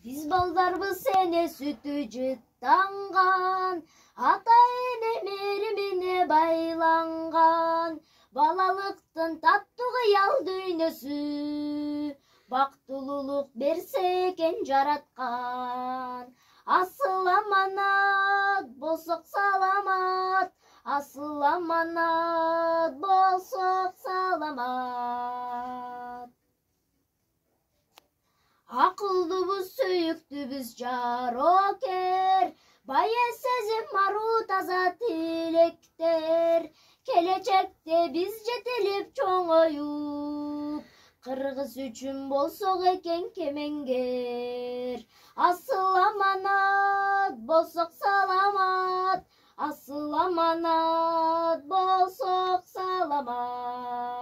Biz baldarбыз sene sütü жыттанган, ата-эне меримине байланган, балалыктын таттуу кыял дүйнөсү, бактылуулук берсе экен жараткан. Асыл аманат болсок саламат, асыл аманат болсок саламат. Акылдыбыз, сүйүктүбүз жарокер, бая сезим аруу таза тилектер. Келечекте биз жетилип чоңоюп, кыргыз үчүн болсок экен кемеңгер. Асыл аманат болсок саламат, асыл аманат болсок саламат.